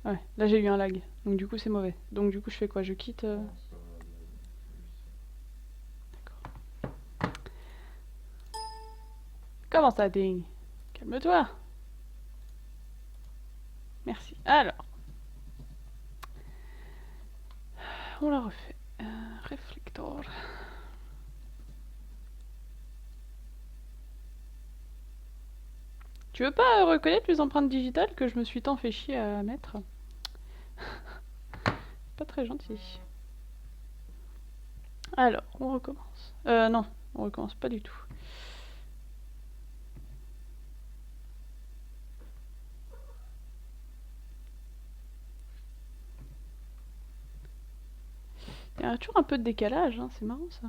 Ouais, là j'ai eu un lag. Donc du coup c'est mauvais. Donc du coup je fais quoi? Je quitte D'accord. Comment ça, Ding? Calme-toi. Merci. Alors, on la refait. Réflector. Tu veux pas reconnaître les empreintes digitales que je me suis tant fait chier à mettre? Pas très gentil. Alors, on recommence. Non, on recommence pas du tout. Il y a toujours un peu de décalage, hein, c'est marrant ça.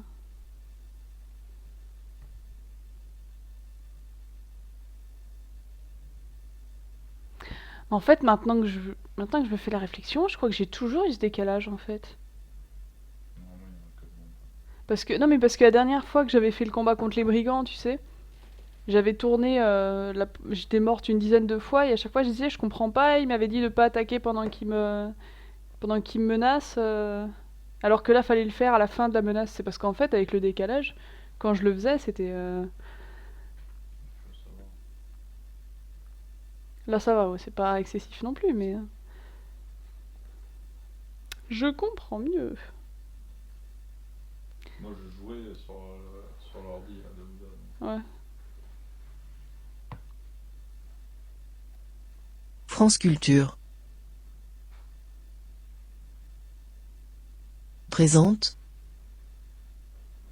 En fait, maintenant que je me fais la réflexion, je crois que j'ai toujours eu ce décalage en fait. Parce que non mais parce que la dernière fois que j'avais fait le combat contre les brigands, tu sais, j'avais tourné, j'étais morte une dizaine de fois et à chaque fois je disais je comprends pas, il m'avait dit de pas attaquer pendant qu'il me menace, alors que là fallait le faire à la fin de la menace. C'est parce qu'en fait avec le décalage, quand je le faisais c'était là ça va, ouais, c'est pas excessif non plus mais je comprends mieux. Moi je jouais sur l'ordi là, de Ouda. Ouais. France Culture présente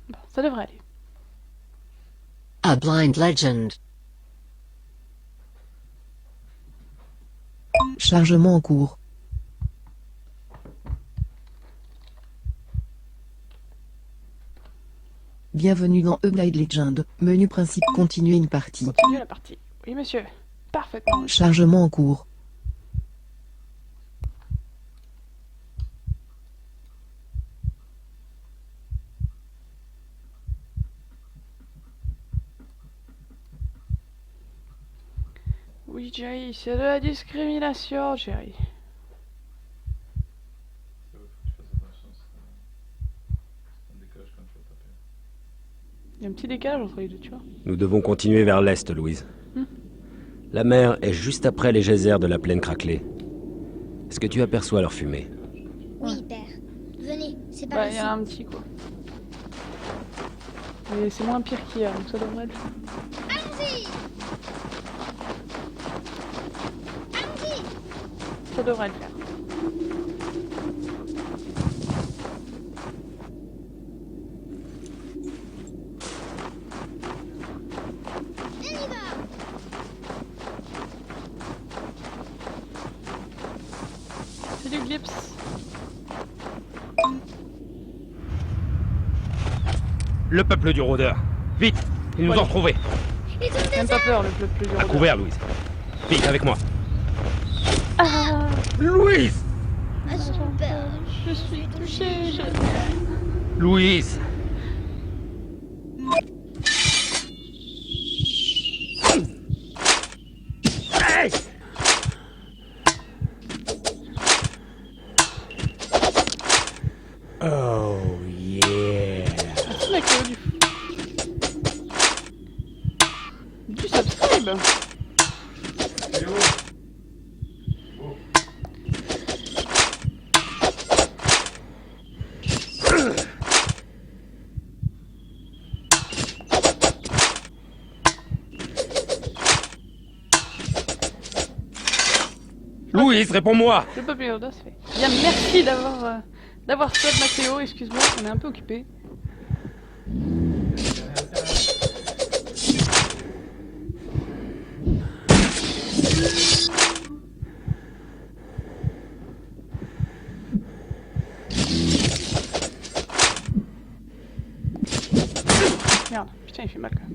Bon, ça devrait aller. A Blind Legend. Chargement en cours. Bienvenue dans A Blind Legend. Menu principe continuer une partie. Continue la partie. Oui monsieur. Parfaitement. Chargement en cours. Oui, Jerry, c'est de la discrimination, Jerry. Faut que tu fasses attention, c'est un décalage quand tu vas taper. Il y a un petit décalage entre les deux, tu vois. Nous devons continuer vers l'est, Louise. La mer est juste après les geysers de la plaine craquelée. Est-ce que tu aperçois leur fumée? Oui, père. Venez, c'est par Bah, il ici. y en a un petit, quoi. Mais c'est moins pire qu'hier, donc ça devrait le faire. Allons-y. Allons-y. Ça devrait le faire. On y va. C'est du Glips. Le peuple du rôdeur. Vite, ils nous Ouais. ont retrouvés. Ils ont Même des pas peur, le plus dur. À couvert, Louise. Vite, avec moi. Ah, Louise à son père. je suis touchée. Louise Hey! Oh yeah! Merci Macao du subscribe. Louise, réponds-moi! Le peuple d'audace fait. Bien, merci d'avoir sub Macao, excuse-moi, on est un peu occupé. Merde, putain, il fait mal quand même.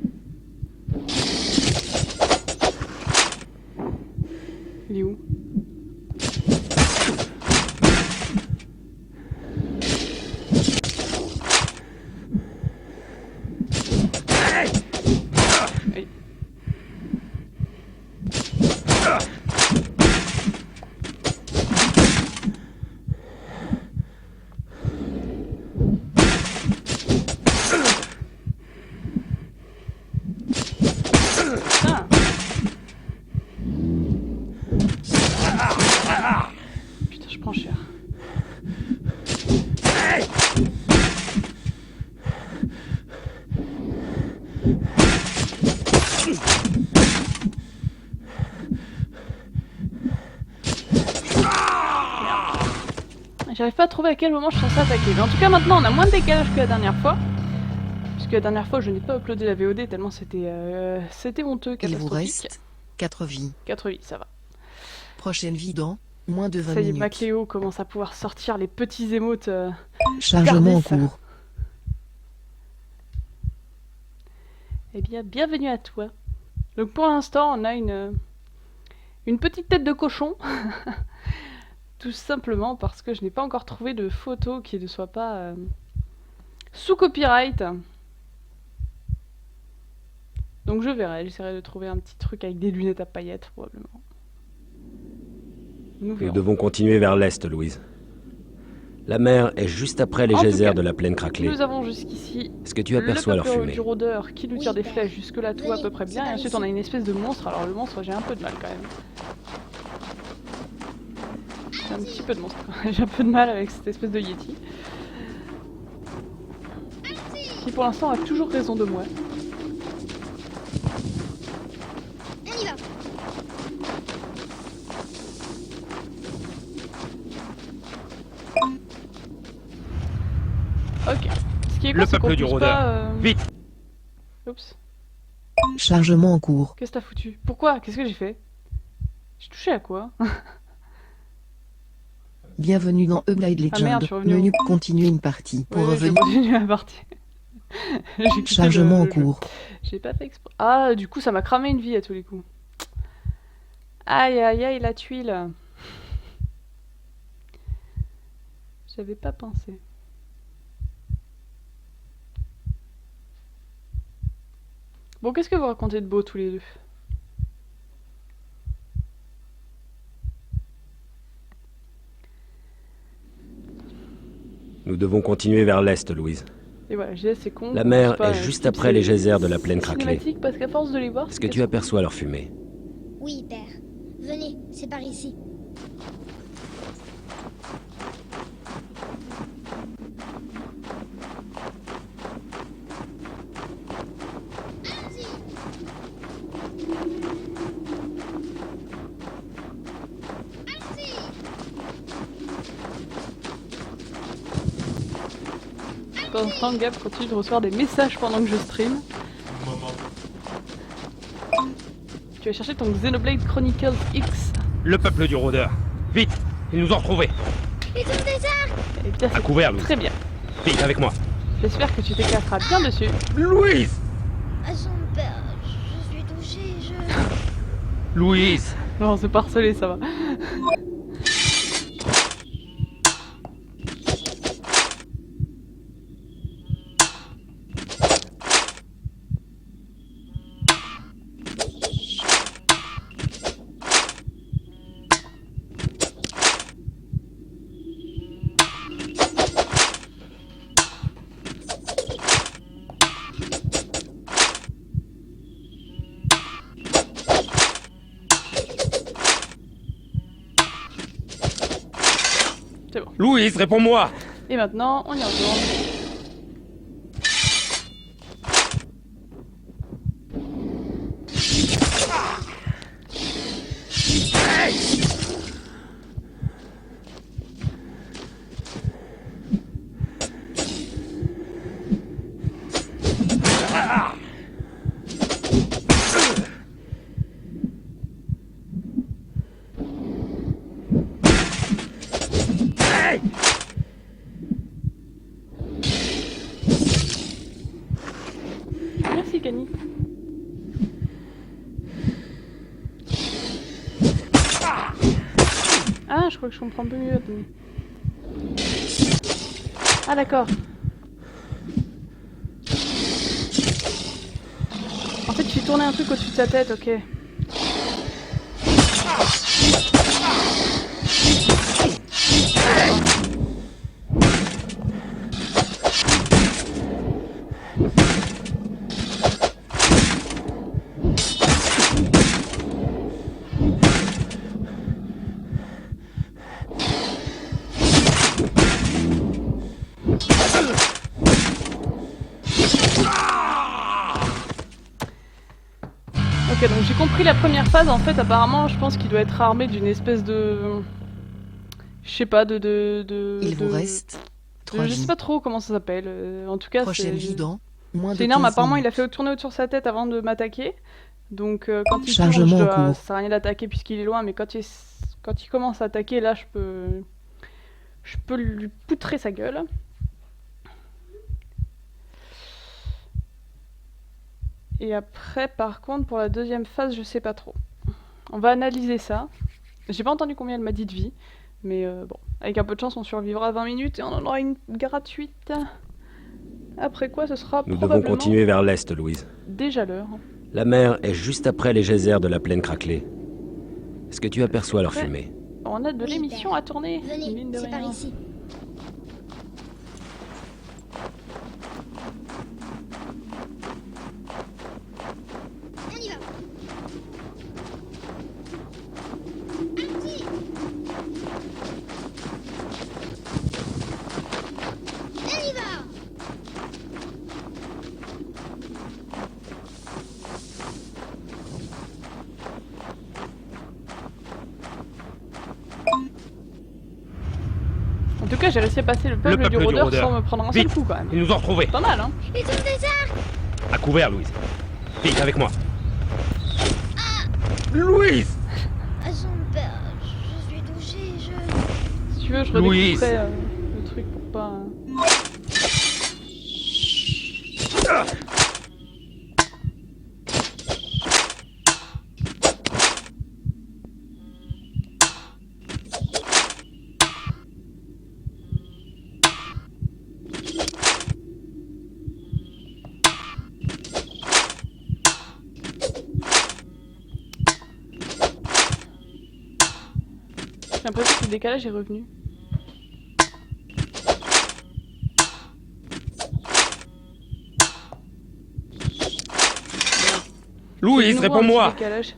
Il est où? Hey. J'arrive pas à trouver à quel moment je suis censée attaquer. Mais en tout cas, maintenant, on a moins de décalage que la dernière fois. Puisque la dernière fois, je n'ai pas uploadé la VOD tellement c'était honteux, Il vous catastrophique. reste 4 vies. 4 vies, ça va. Prochaine vie dans moins de 20 Ça y est, minutes. Macléo commence à pouvoir sortir les petits émotes. Chargement en Regardez ça. cours. Eh bien, bienvenue à toi. Donc pour l'instant, on a une petite tête de cochon. Tout simplement parce que je n'ai pas encore trouvé de photo qui ne soit pas sous copyright. Donc je verrai, j'essaierai de trouver un petit truc avec des lunettes à paillettes probablement. Nous Nous verrons. devons continuer vers l'est, Louise. La mer est juste après les En tout geysers cas, de la plaine craquelée. Nous avons jusqu'ici Est-ce que tu aperçois leur le fumée? du rôdeur qui nous tire Oui, des père. flèches, jusque-là tout va à peu près bien. Et ensuite on a une espèce de monstre. Alors le monstre, j'ai un peu de mal quand même. J'ai un petit peu de monstre. J'ai un peu de mal avec cette espèce de Yeti. Qui pour l'instant a toujours raison de moi. On y va. Ok. Ce qui est Le cool, c'est peuple qu'on du pousse rôdeur. pas, Vite. Oups. Chargement en cours. Qu'est-ce que t'as foutu? Pourquoi? Qu'est-ce que j'ai fait? J'ai touché à quoi? Bienvenue dans Upgrade Legend. Ah merde, je suis revenu Menu continuer une partie. Pour Oui, je revenir. continue à partir. J'ai quitté Chargement en le jeu. cours. J'ai pas fait exprès. Ah, du coup, ça m'a cramé une vie à tous les coups. Aïe, aïe, aïe, la tuile. J'avais pas pensé. Bon, qu'est-ce que vous racontez de beau tous les deux? Nous devons continuer vers l'est, Louise. Et voilà, je disais, c'est con. La qu'on mer puisse pas, est juste skip après les ces geysers de la plaine craquelée. cinématiques, parce qu'à force de les voir, Est-ce que tu aperçois leur fumée? Oui, père. Venez, c'est par ici. Pendant ce temps, Gab continue de recevoir des messages pendant que je stream. Moment. Tu vas chercher ton Xenoblade Chronicles X. Le peuple du rôdeur. Vite. Ils nous ont retrouvés. Ils ont des arcs. Eh bien, À c'est couvert, Louise. très bien. Vite, avec moi. J'espère que tu t'éclateras bien dessus. Louise. À son père, je suis touchée, je... Louise. Non, c'est parcelé, ça va. C'est bon. Louise, réponds-moi. Et maintenant, on y retourne. Merci, Camille. Ah, je crois que je comprends un peu mieux. Attendez. Ah, d'accord. En fait, tu fais tourner un truc au-dessus de sa tête, ok. Ok, donc j'ai compris la première phase. En fait, apparemment, je pense qu'il doit être armé d'une espèce de... je sais pas, Il vous reste 3 je sais vies. pas trop comment ça s'appelle. En tout cas, Prochaine vie dans moins de c'est énorme. 15 Apparemment, il a minutes. fait tourner autour de sa tête avant de m'attaquer. Donc, quand il Chargement tourne, en ça cours. sert à rien d'attaquer puisqu'il est loin. Mais quand il commence à attaquer, là, je peux lui poutrer sa gueule. Et après, par contre, pour la deuxième phase, je sais pas trop. On va analyser ça. J'ai pas entendu combien elle m'a dit de vie. Mais bon, avec un peu de chance, on survivra 20 minutes et on en aura une gratuite. Après quoi, ce sera Nous devons probablement continuer vers l'est, Louise. déjà l'heure. La mer est juste après les geysers de la plaine craquelée. Est-ce que tu aperçois leur Ouais. fumée? On a de Oui, l'émission à tourner. Venez, mine de c'est par rien. ici. On y va. Parti. On y va. En tout cas, j'ai réussi à passer le peuple, peuple du du rôdeur rôdeur. sans me prendre un seul Vite. coup quand même. Ils nous ont retrouvés. Pas mal, hein. Ils ont des armes. À couvert, Louise. Vite, avec moi. Louise! Son père, je suis touchée, Si tu veux, je Louise. redécouperai le truc pour pas... J'ai l'impression que le décalage est revenu. Louise, Nouveau un réponds-moi! petit décalage.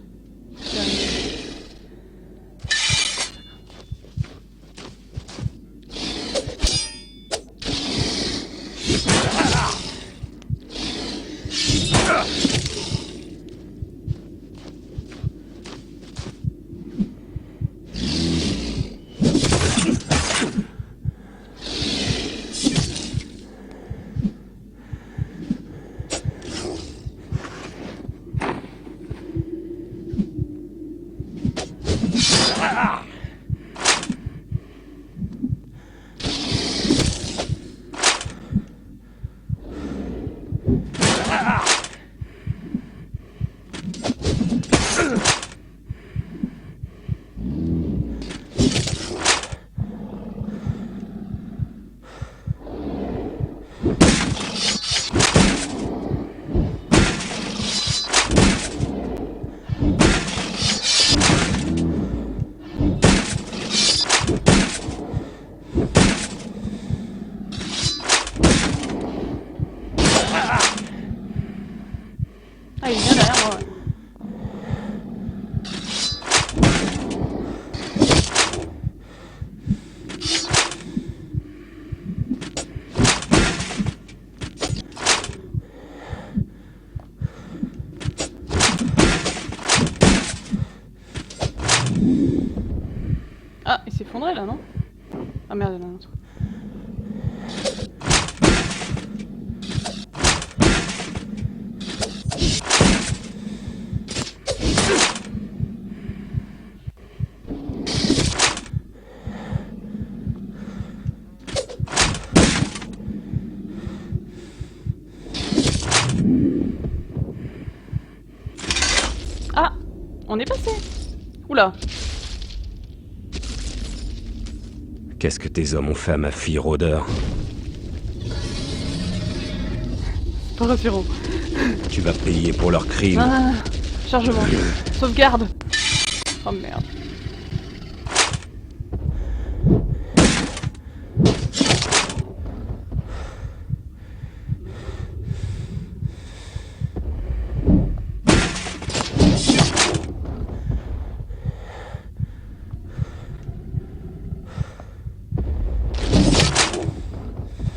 Ah, il est bien derrière moi. Ouais. Ah, il s'est effondré là, non? Ah merde, il y en a un autre. Ah, on est passé. Oula. Qu'est-ce que tes hommes ont fait à ma fille, rôdeur? Pas rassurant. Tu vas payer pour leurs crimes. Ah, chargement. Sauvegarde. Oh merde.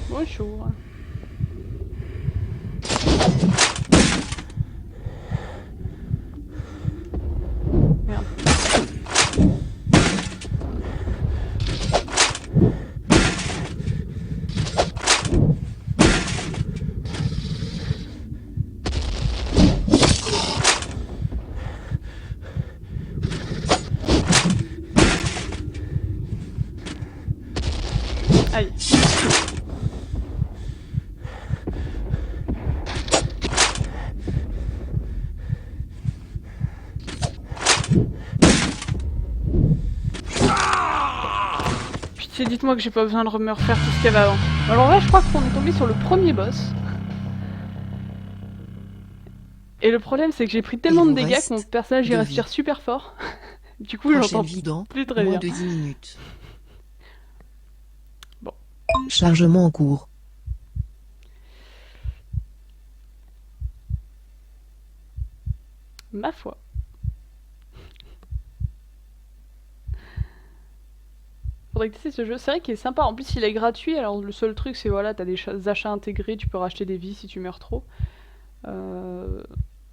Bonjour. Merde. Aïe. Pitié, dites-moi que j'ai pas besoin de me refaire tout ce qu'il y avait avant. Alors là, je crois qu'on est tombé sur le premier boss. Et le problème, c'est que j'ai pris tellement Il de vous dégâts reste que mon personnage il 2 respire vies. super fort. Du coup, Prochaine j'entends vie dans plus très moins bien. de 10 minutes. Bon. Chargement en cours. Ma foi. Faudrait que tu ce jeu. C'est vrai qu'il est sympa. En plus, il est gratuit. Alors, le seul truc, c'est voilà, t'as des achats intégrés. Tu peux racheter des vies si tu meurs trop.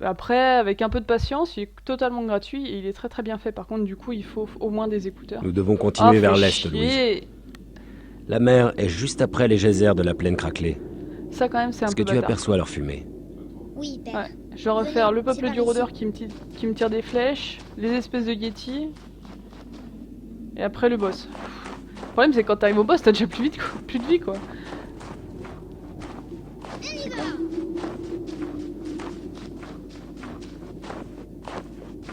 Après, avec un peu de patience, il est totalement gratuit et il est très très bien fait. Par contre, du coup, il faut au moins des écouteurs. Nous devons continuer Ah, vers fait l'est, Louise. chier. La mer est juste après les geysers de la plaine craquelée. Ça, quand même, c'est un Est-ce peu que tu bâtard. aperçois leur fumée? Oui, père. Ouais. Je vais refaire le C'est peuple par du ici. rôdeur qui me tire des flèches, les espèces de Yeti, et après le boss. Le problème, c'est que quand t'arrives au boss, t'as déjà plus de vie, quoi. On y va.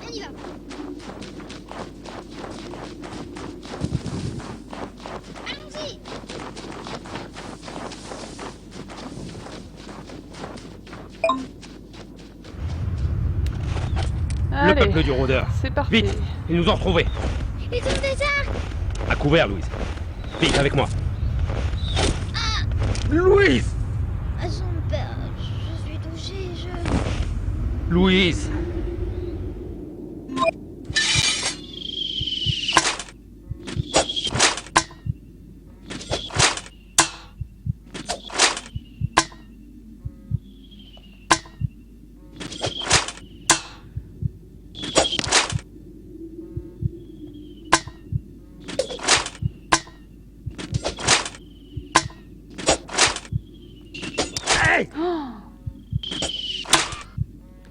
On y va. Allons-y. Le Allez, peuple du rôdeur. c'est parti. Vite, ils nous ont retrouvés. Ils ont des arcs. À couvert, Louise. Vite, avec moi. Louise! Ah, son père, je suis touchée, je... Louise!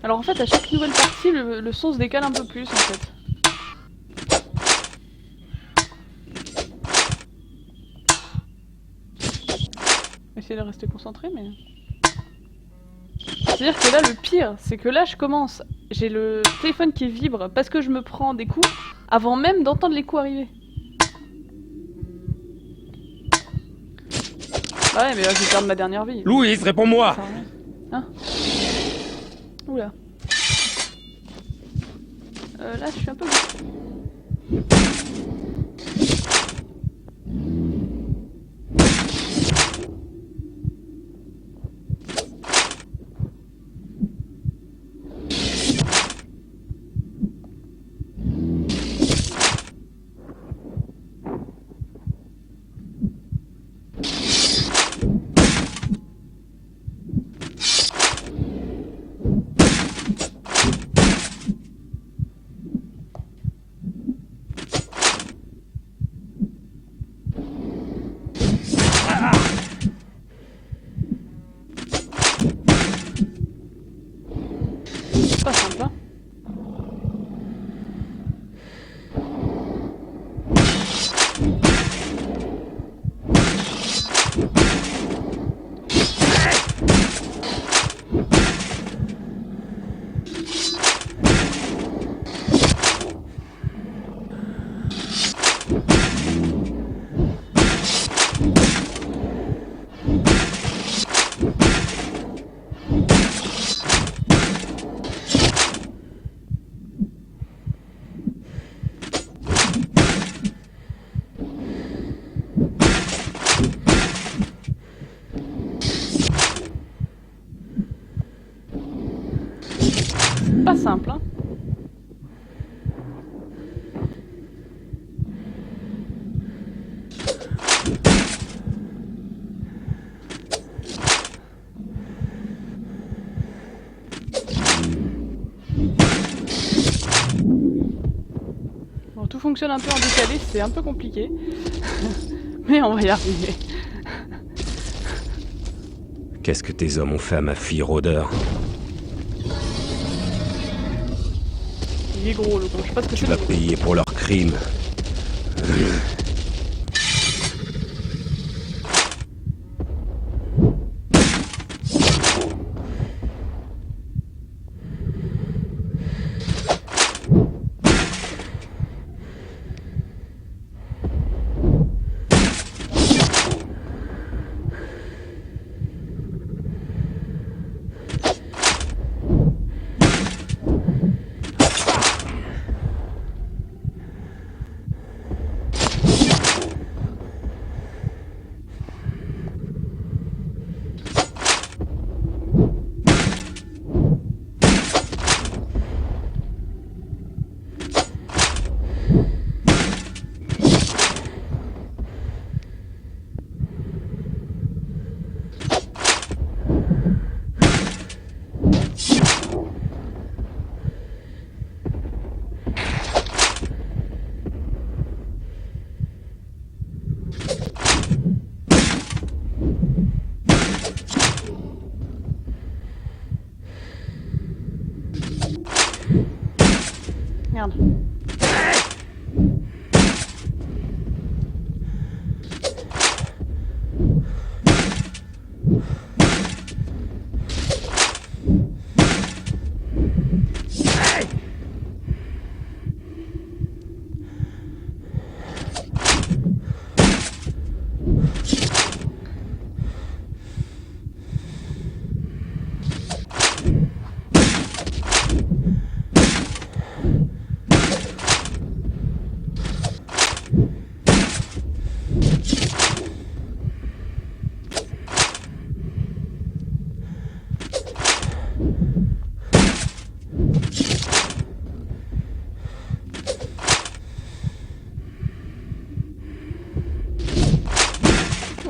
Alors en fait, à chaque nouvelle partie, le son se décale un peu plus, en fait. Essayer de rester concentré, mais... C'est-à-dire que là, le pire, c'est que là, je commence... J'ai le téléphone qui vibre parce que je me prends des coups avant même d'entendre les coups arriver. Ouais, mais là, je vais perdre ma dernière vie. Louise, réponds-moi! Ça sert à rien. Hein? Oula. Là, je suis un peu... pas simple, hein. Pas simple, hein. Bon, tout fonctionne un peu en décalé, c'est un peu compliqué. Mais on va y arriver. Qu'est-ce que tes hommes ont fait à ma fille, rôdeur? Il est gros, le con. Je sais pas ce que Tu c'est. vas le gros. payer pour leurs crimes. Allons-y. Allez. Allons-y.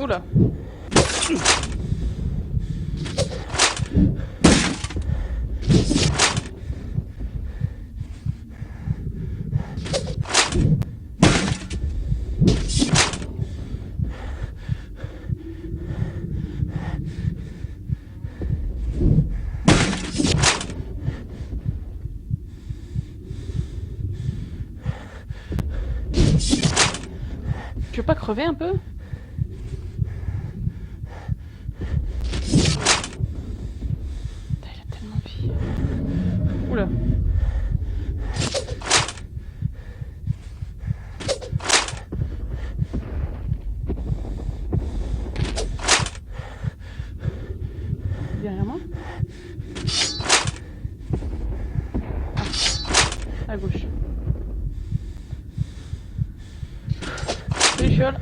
Oula. Tu veux pas crever un peu? Putain, il a tellement envie. Oula. Derrière moi? Ah, à gauche. Salut Fiole.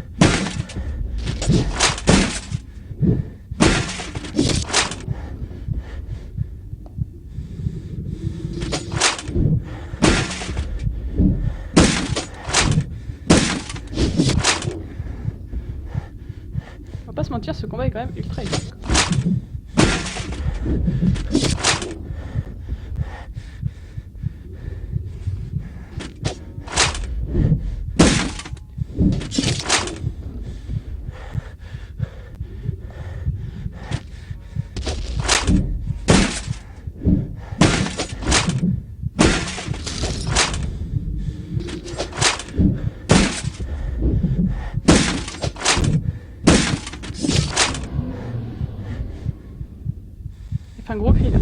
On va pas se mentir, ce combat est quand même ultra épique. Il fait un gros cri là.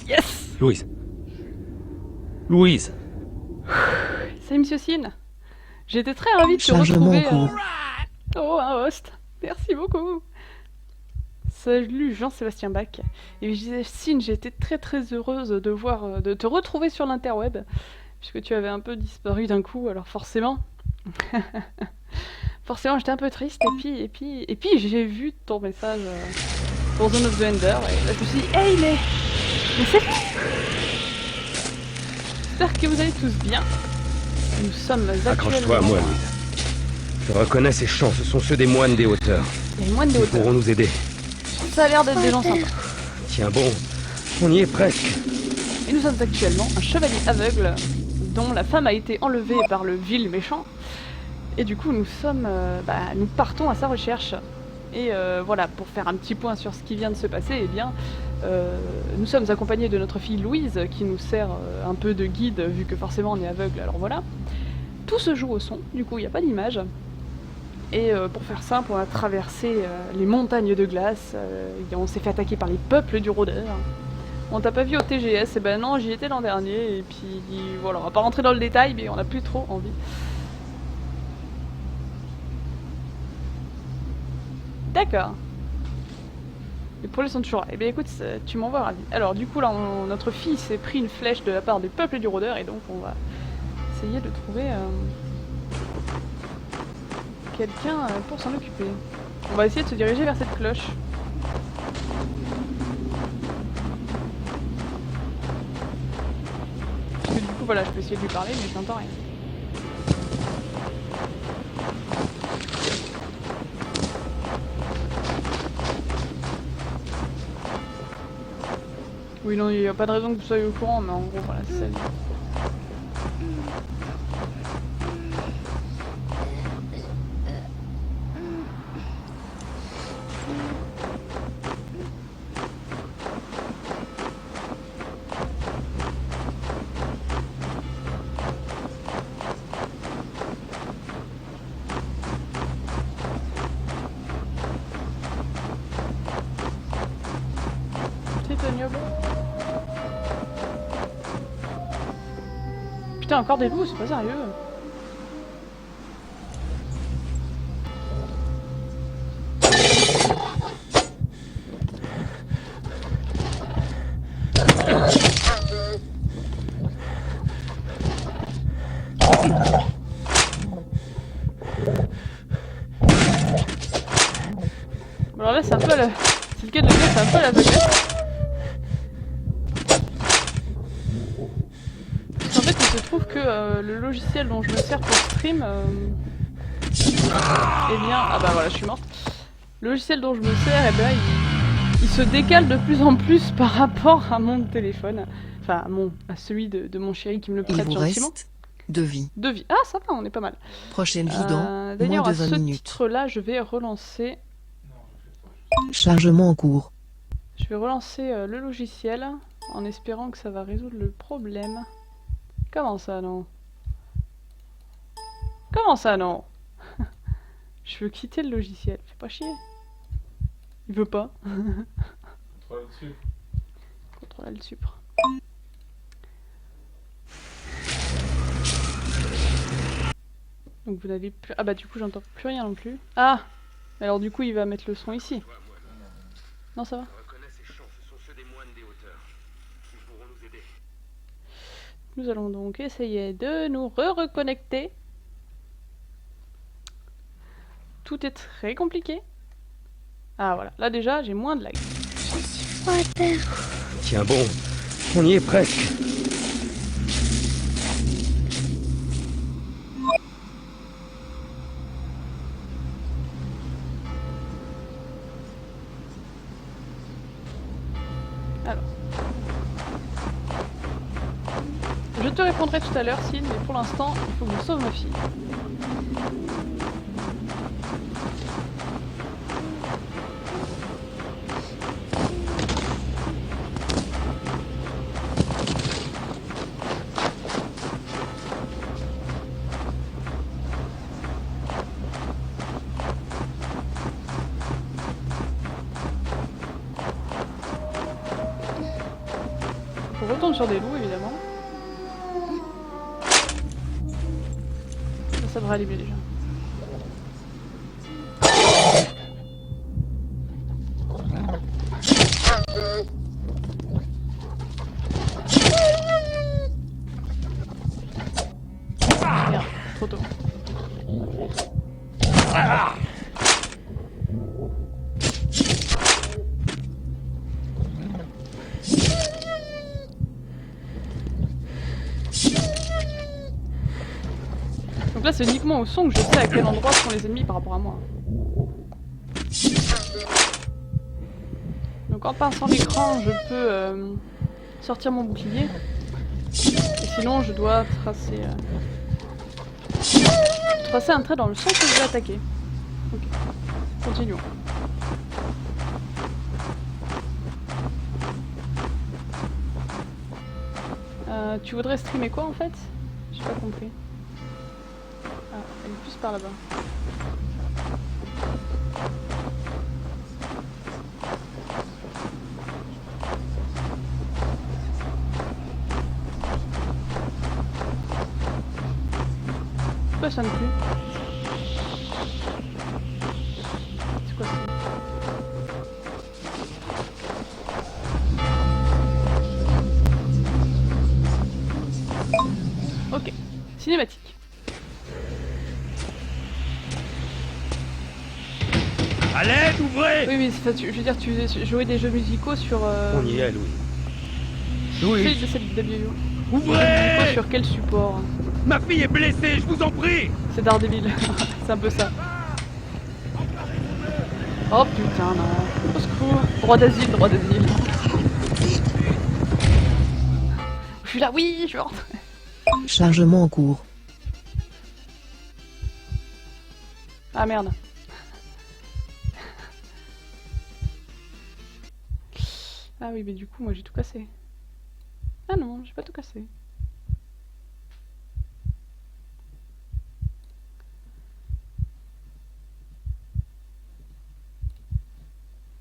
Yes! Louise. Louise. Salut Monsieur Sin. J'étais très ravie de te Chargement retrouver. en cours. Oh, un host. Merci beaucoup. Salut Jean-Sébastien Bach. Et je disais, Sin, j'ai été très très heureuse de voir, de te retrouver sur l'interweb. Puisque tu avais un peu disparu d'un coup, alors forcément. Forcément, j'étais un peu triste. Et puis j'ai vu ton message pour Zone of the Ender. Et là, je me suis dit, hey, mais c'est lui! J'espère que vous allez tous bien. Nous sommes Accroche-toi à actuellement... moi, Louise. Je reconnais ces chants, ce sont ceux des moines des hauteurs. Il y a une moine de Ils hauteur. pourront nous aider. Ça a l'air d'être des gens sympas. Tiens bon, on y est presque. Et nous sommes actuellement un chevalier aveugle dont la femme a été enlevée par le vil méchant. Et du coup, nous partons à sa recherche. Et voilà, pour faire un petit point sur ce qui vient de se passer, eh bien, nous sommes accompagnés de notre fille Louise, qui nous sert un peu de guide, vu que forcément on est aveugle, alors voilà. Tout se joue au son, du coup il n'y a pas d'image. Et pour faire simple, on a traversé les montagnes de glace, et on s'est fait attaquer par les peuples du rôdeur. On t'a pas vu au TGS, et ben non, j'y étais l'an dernier, et puis voilà, on va pas rentrer dans le détail, mais on a plus trop envie. D'accord. Les projets sont toujours là. Eh bien écoute, tu m'envoies ravi. Alors du coup là, notre fille s'est pris une flèche de la part des peuples du rôdeur, et donc on va essayer de trouver quelqu'un pour s'en occuper. On va essayer de se diriger vers cette cloche. Parce que du coup voilà, je peux essayer de lui parler, mais je n'entends rien. Oui, non, il n'y a pas de raison que vous soyez au courant, mais en gros, voilà, c'est ça. Putain, encore des loups, c'est pas sérieux. Bon, alors là, c'est un peu la... C'est le cas de le dire, c'est un peu la baguette. En fait, il se trouve que le logiciel dont je me sers pour stream, eh bien, ah bah voilà, je suis morte. Le logiciel dont je me sers, eh bien, il se décale de plus en plus par rapport à mon téléphone, enfin à celui de mon chéri qui me le Il prête vous gentiment. reste 2 vies. 2 vies. Ah, ça va, on est pas mal. Prochaine vie dans moins D'ailleurs, de à 20 ce minutes. titre-là, je vais relancer. Chargement en cours. Je vais relancer le logiciel en espérant que ça va résoudre le problème. Comment ça, non? Comment ça, non? Je veux quitter le logiciel. Fais pas chier. Il veut pas. Contrôle dessus. Contrôle Alt Supre. Donc vous n'avez plus... Ah bah du coup j'entends plus rien non plus. Ah! Alors du coup il va mettre le son ici. Non, ça va? Je reconnais ces chants, ce sont ceux des moines des hauteurs. Ils pourront nous aider. Nous allons donc essayer de nous reconnecter. Tout est très compliqué. Ah voilà, là déjà j'ai moins de lag. Je suis froid à terre. Tiens bon, on y est presque. Alors. Je te répondrai tout à l'heure, Sid, mais pour l'instant, il faut que je sauve ma fille. On retourne sur des loups, évidemment. Ça devrait aller mieux déjà. Merde, trop tôt. Donc là c'est uniquement au son que je sais à quel endroit sont les ennemis par rapport à moi. Donc en pinçant l'écran je peux sortir mon bouclier. Et sinon je dois tracer un trait dans le sens que je vais attaquer. Ok, continuons. Tu voudrais streamer quoi en fait? J'ai pas compris. Ah, elle est plus par là-bas. Pourquoi ça ne plus? C'est quoi ça? Ok, cinématique. À l'aide, ouvrez! Oui, mais je veux dire, tu jouais des jeux musicaux sur. On y est, Louis. Fais Louis, de celle d'Abioyo. ouvrez! Sur quel support? Ma fille est blessée, je vous en prie! C'est Daredevil. C'est un peu ça. Oh putain, non. Au secours. Droit d'asile, droit d'asile. Je suis là, oui, je suis rentré. Chargement en cours. Ah merde. Ah oui, mais du coup, moi j'ai tout cassé. Ah non, j'ai pas tout cassé.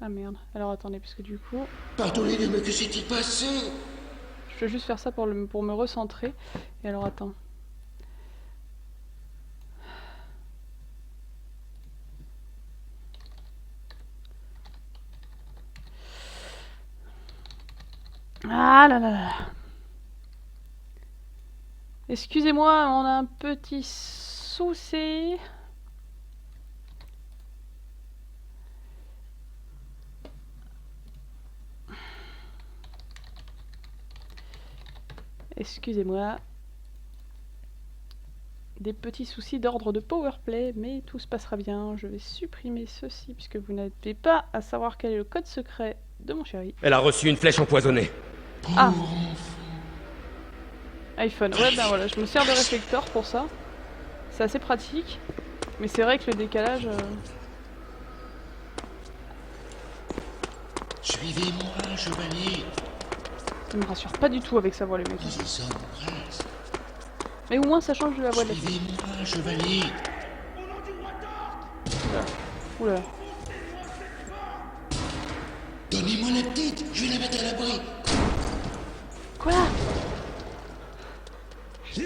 Ah merde. Alors attendez, parce que du coup... Pardonnez, mais que s'est-il passé? Je vais juste faire ça pour me recentrer. Et alors attends. Ah là là là. Excusez-moi, on a un petit souci. Excusez-moi. Des petits soucis d'ordre de powerplay, mais tout se passera bien. Je vais supprimer ceci puisque vous n'avez pas à savoir quel est le code secret de mon chéri. Elle a reçu une flèche empoisonnée. Ah, iPhone. Ouais, ben voilà, je me sers de réflecteur pour ça. C'est assez pratique. Mais c'est vrai que le décalage... Suivez-moi, chevalier. Ça me rassure pas du tout avec sa voix, les mecs. Nous y sommes presque. Mais au moins, ça change de la voix de la fille. Suivez-moi, chevalier. Oula. Donnez-moi la petite, je vais la mettre à l'abri. Quoi? Je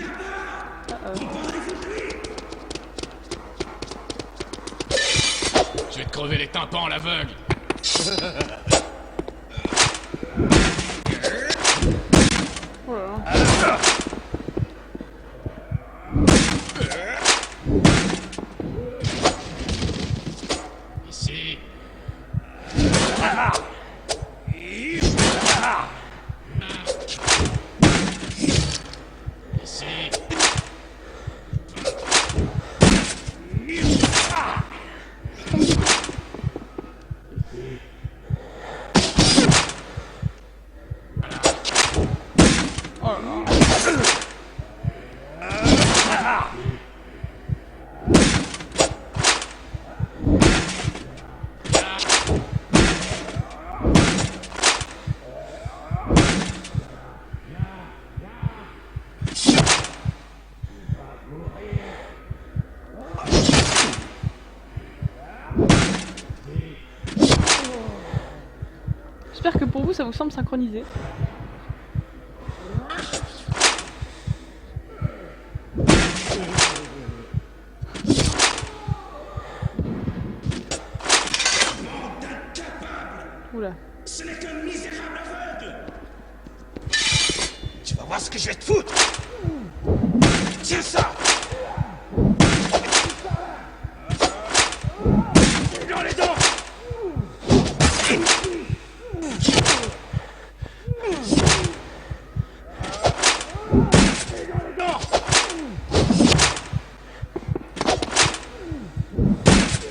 vais te crever les tympans à l'aveugle. Oh là là. Ici. Ici. Oh là là. J'espère que pour vous ça vous semble synchronisé. Oula. Ce n'est qu'un misérable aveugle. Tu vas voir ce que je vais te foutre. Tiens ça. Dans les dents.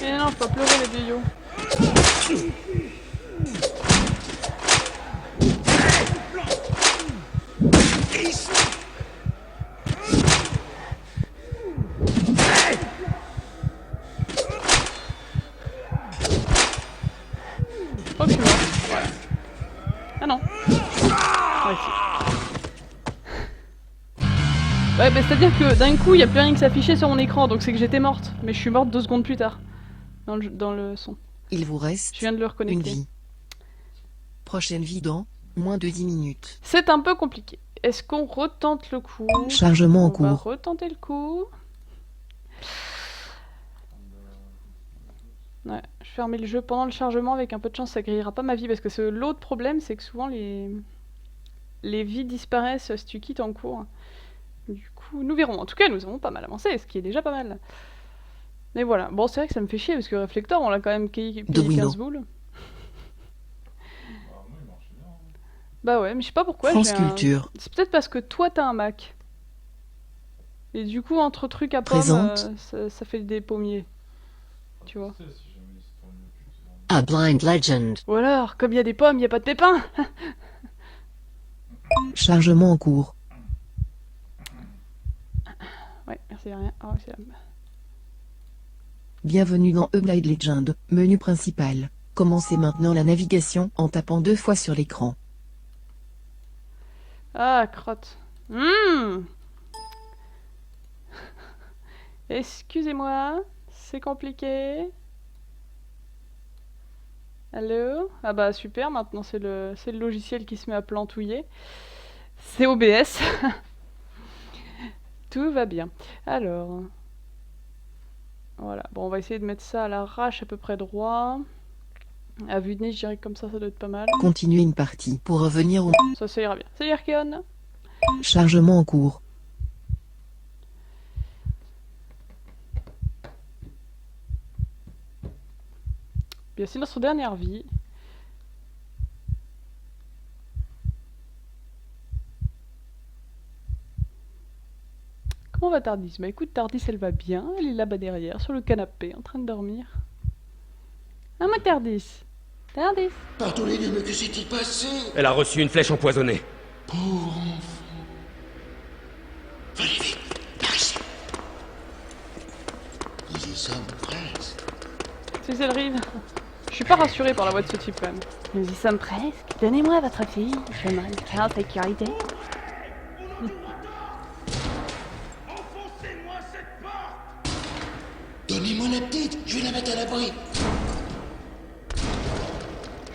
Eh non, faut pas pleurer les vieillots. Oh, je suis mort. Ah non. Ouais, ouais, bah c'est-à-dire que d'un coup, il n'y a plus rien qui s'affichait sur mon écran, donc c'est que j'étais morte. Mais je suis morte 2 secondes plus tard. Dans le son. Il vous reste Je viens de le une reconnecter. vie. Prochaine vie dans moins de 10 minutes. C'est un peu compliqué. Est-ce qu'on retente le coup? Chargement en On va cours. retenter le coup. Ouais, je fermais le jeu pendant le chargement, avec un peu de chance ça grillera pas ma vie, parce que l'autre problème c'est que souvent les vies disparaissent si tu quittes en cours. Du coup, nous verrons. En tout cas, nous avons pas mal avancé, ce qui est déjà pas mal. Mais voilà, bon c'est vrai que ça me fait chier, parce que Réflecteur on l'a quand même payé Domino. 15 boules. Bah, moi, il marchait bien. Bah ouais, mais je sais pas pourquoi France j'ai un... Culture. C'est peut-être parce que toi t'as un Mac. Et du coup, entre trucs à pommes, Présente. ça fait des pommiers. Tu vois. Tu sais, si jamais c'est ton mieux plus, c'est vraiment- A Blind Legend. Ou alors, comme il y a des pommes, il n'y a pas de pépins. Chargement en cours. Ouais, merci, rien. Oh, c'est la... Bienvenue dans A Blind Legend, menu principal. Commencez maintenant la navigation en tapant 2 fois sur l'écran. Ah, crotte. Excusez-moi, c'est compliqué. Allô? Ah bah super, maintenant c'est le logiciel qui se met à plantouiller. C'est OBS. Tout va bien. Alors... Voilà, bon on va essayer de mettre ça à l'arrache à peu près droit. À vue de nez, je dirais que comme ça doit être pas mal. Continuer une partie pour revenir au Ça ira bien. Salut Archeon. chargement en cours. Bien, c'est notre dernière vie. Comment va Tardis? Bah écoute, Tardis elle va bien, elle est là-bas derrière, sur le canapé, en train de dormir. Ah moi Tardis. Tardis. Pardonnez-nous, mais que s'est-il passé? Elle a reçu une flèche empoisonnée. Pauvre enfant. Venez vite, par ici. Nous y sommes presque. C'est elle rive. Je suis pas rassurée par la voix de ce type quand même. Nous y sommes presque. Donnez-moi votre fille. Je me resterai en sécurité. Donnez-moi la petite, je vais la mettre à l'abri.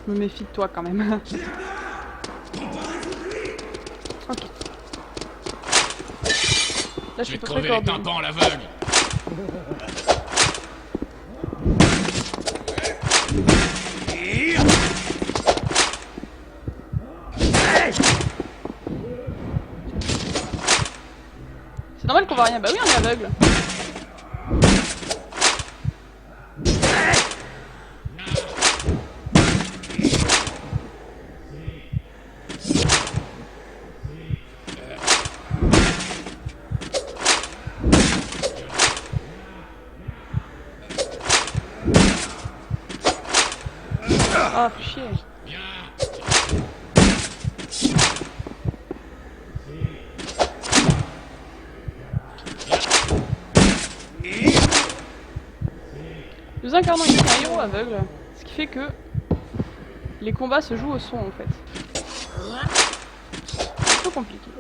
Je me méfie de toi quand même. Ok. Là je Je suis vais te pas très crever les coordonnée. tympans à l'aveugle. C'est normal qu'on voit rien. Bah oui, on est aveugle. Ah, fais chier. Nous incarnons ici un héros aveugle, ce qui fait que les combats se jouent au son en fait. C'est un peu compliqué.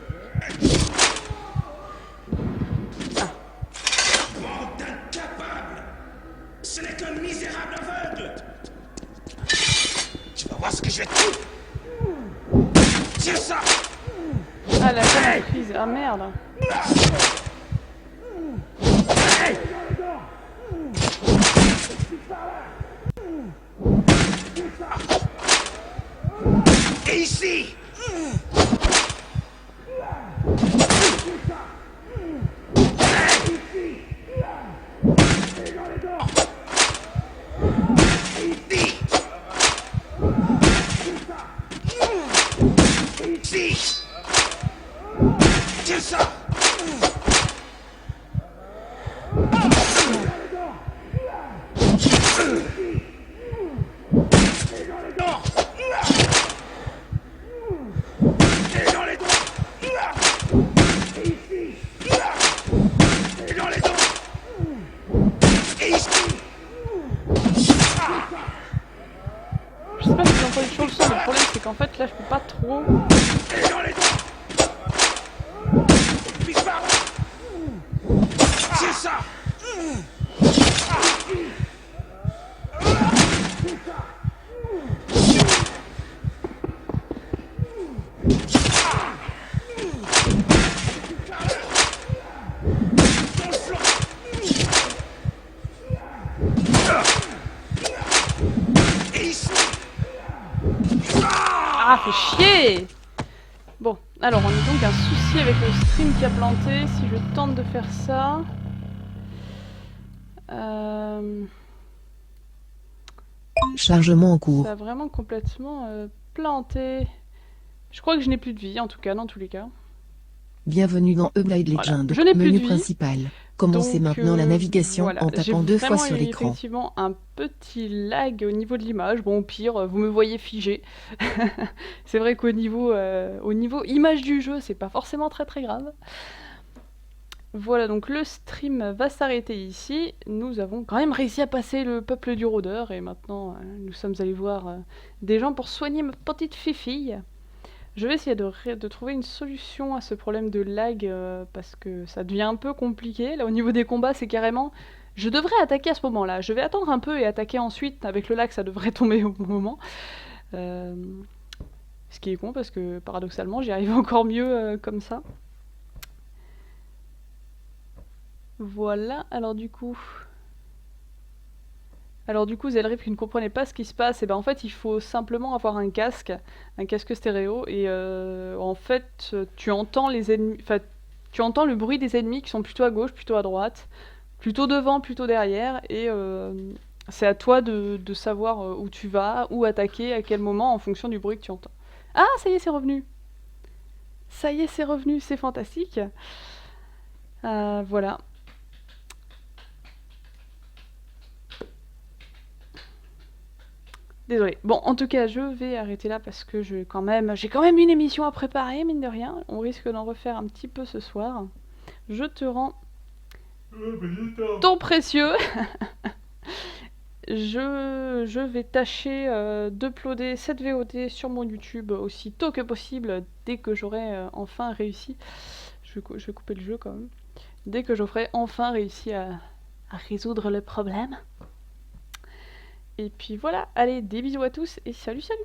Ce n'est qu'un misérable aveugle. Tu vas voir ce que je vais te... Tiens ça. Ah la canne est prise, ah merde. Et ici. Ici. Tiens ça. Je sais pas si vous entendez toujours le son, mais le problème c'est qu'en fait là je peux pas trop. C'est ça. Ah, fait chier! Bon, alors on a donc un souci avec le stream qui a planté. Si je tente de faire ça... Chargement en cours. Ça a vraiment complètement planté. Je crois que je n'ai plus de vie, en tout cas, dans tous les cas. Bienvenue dans Hellblade Voilà. Legend. Je n'ai plus Menu de vie. principal. Commencez Donc, maintenant la navigation voilà. en tapant 2 fois sur J'ai l'écran. effectivement un petit lag au niveau de l'image. Bon, au pire, vous me voyez figé. C'est vrai qu'au niveau, image du jeu, c'est pas forcément très très grave. Voilà, donc le stream va s'arrêter ici. Nous avons quand même réussi à passer le peuple du rôdeur et maintenant nous sommes allés voir des gens pour soigner ma petite fifille. Je vais essayer de trouver une solution à ce problème de lag parce que ça devient un peu compliqué. Là, au niveau des combats, c'est carrément... Je devrais attaquer à ce moment-là. Je vais attendre un peu et attaquer ensuite. Avec le lag, ça devrait tomber au bon moment. Ce qui est con parce que paradoxalement j'y arrive encore mieux comme ça. Voilà, alors du coup... Zelrip qui ne comprenait pas ce qui se passe, et ben en fait il faut simplement avoir un casque stéréo, et en fait tu entends les ennemis, enfin tu entends le bruit des ennemis qui sont plutôt à gauche, plutôt à droite, plutôt devant, plutôt derrière, et c'est à toi de savoir où tu vas, où attaquer, à quel moment, en fonction du bruit que tu entends. Ah, ça y est, c'est revenu! Ça y est, c'est revenu, c'est fantastique! Voilà. Désolée. Bon, en tout cas, je vais arrêter là parce que j'ai quand même une émission à préparer, mine de rien. On risque d'en refaire un petit peu ce soir. Je te rends ton précieux. Je vais tâcher d'uploader cette VOD sur mon YouTube aussi tôt que possible, dès que j'aurai enfin réussi. Je vais couper le jeu quand même. Dès que j'aurai enfin réussi à résoudre le problème. Et puis voilà, allez, des bisous à tous et salut salut!